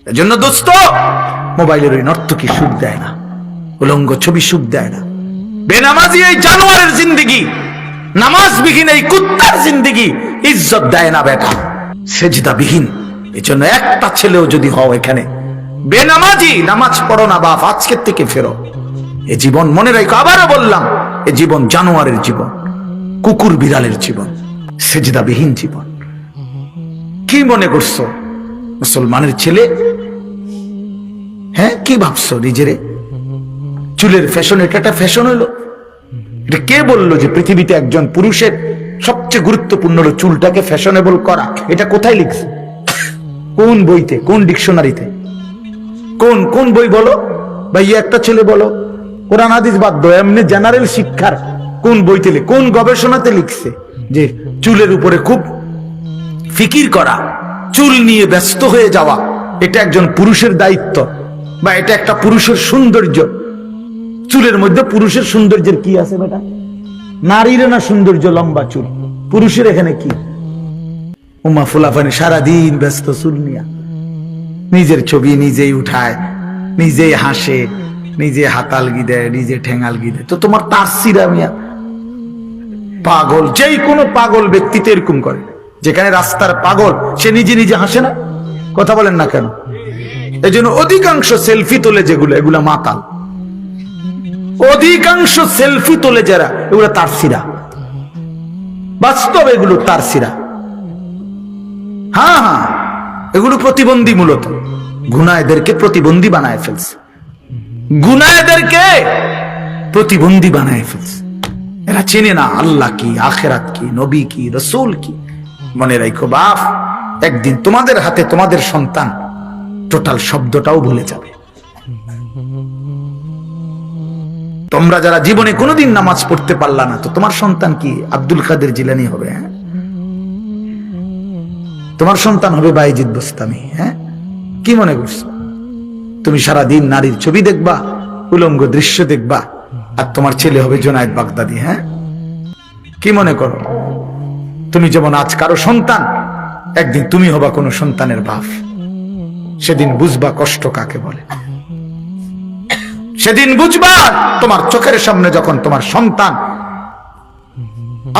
এজন্য দোস্ত, মোবাইলের ওই নর্তকী সুখ দেয় না, উলঙ্গ ছবি সুখ দেয় না। বেনামাজি এই জানোয়ারের জিন্দেগি, নামাজবিহীন এই কুত্তার জিন্দেগি ইজ্জত দেয় না বেটা, সেজদাবিহীন। এজন্য একটা ছেলেও যদি হও এখানে বেনামাজি, নামাজ পড়ো না বাপ, আজকের থেকে ফেরো। এ জীবন মনে রাখো, আবারও বললাম, এ জীবন জানোয়ারের জীবন, কুকুর বিড়ালের জীবন, সেজদাবিহীন জীবন। কি মনে করছো মুসলমানের ছেলে? হ্যাঁ, কি ভাবছো নিজেরে? চুলের ফ্যাশন, এটা একটা ফ্যাশন হলো? এটা কে বললো যে পৃথিবীতে একজন পুরুষের সবচেয়ে গুরুত্বপূর্ণ হলো চুলটাকে ফ্যাশনেবল করা? এটা কোথায় লিখছে? কোন বইতে, কোন ডিকশনারিতে, কোন কোন বই বলো ভাই? একটা ছেলে বলো, কোরআন হাদিস বাদ দাও, এমনি জেনারেল শিক্ষার কোন বইতে, কোন গবেষণাতে লিখছে যে চুলের উপরে খুব ফিকির করা, চুল নিয়ে ব্যস্ত হয়ে যাওয়া এটা একজন পুরুষের দায়িত্ব, বা এটা একটা পুরুষের সৌন্দর্য? চুলের মধ্যে পুরুষের সৌন্দর্যের কি আছে বেটা? নারীর না সৌন্দর্য লম্বা চুল, পুরুষের এখানে কি? উমা ফুলাফানি সারাদিন ব্যস্ত চুল নিয়া, নিজের ছবি নিজেই উঠায়, নিজেই হাসে, নিজে হাতালগি দেয়, নিজে ঠেঙালগি দেয়। তো তোমার তার সিরা মিয়া পাগল, যেই কোনো পাগল ব্যক্তি তো এরকম করে। যেখানে রাস্তার পাগল সে নিজে নিজে হাসে না, কথা বলেন না কেন? এই জন্য অধিকাংশ সেলফি তোলে যেগুলো, এগুলা মাতাল। অধিকাংশ সেলফি তোলে যারা, এগুলো তার সিরা, বাস্তব এগুলো তার সিরা। হ্যাঁ হ্যাঁ, এগুলো প্রতিবন্ধী, মূলত গুনাহদেরকে প্রতিবন্ধী বানায় ফেলছে, গুনাহদেরকে প্রতিবন্ধী বানায় ফেলছে। এরা চেনে না আল্লাহ কি, আখেরাত কি, নবী কি, রসুল কি। মনে রাখো বাপ, একদিন তোমাদের হাতে তোমাদের সন্তান টোটাল শব্দটাও ভুলে যাবে। তোমরা যারা জীবনে কোনোদিন নামাজ পড়তে পারলা না, তো তোমার সন্তান কি আব্দুল কাদের জিলানী হবে? হ্যাঁ, তোমার সন্তান হবে বাইজিদ বোস্তামি। হ্যাঁ, কি মনে করছো? তুমি সারাদিন নারীর ছবি দেখবা, উলঙ্গ দৃশ্য দেখবা, আর তোমার ছেলে হবে জুনায়েদ বাগদাদি? হ্যাঁ, কি মনে করো? তুমি যেমন আজ কারো সন্তান, একদিন তুমি হবা কোনো সন্তানের বাপ। সেদিন বুঝবা কষ্ট কাকে বলে, সেদিন বুঝবা। তোমার চোখের সামনে যখন তোমার সন্তান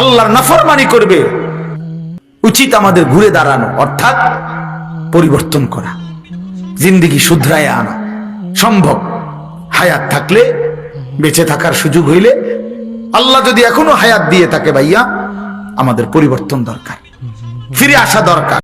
আল্লাহর নাফরমানি করবে, উচিত আমাদের ঘুরে দাঁড়ানো, অর্থাৎ পরিবর্তন করা, জিন্দেগি শুধরায় আনা সম্ভব। হায়াত থাকলে, বেঁচে থাকার সুযোগ হইলে, আল্লাহ যদি এখনো হায়াত দিয়ে থাকে ভাইয়া, আমাদের পরিবর্তন দরকার, ফিরে আসা দরকার।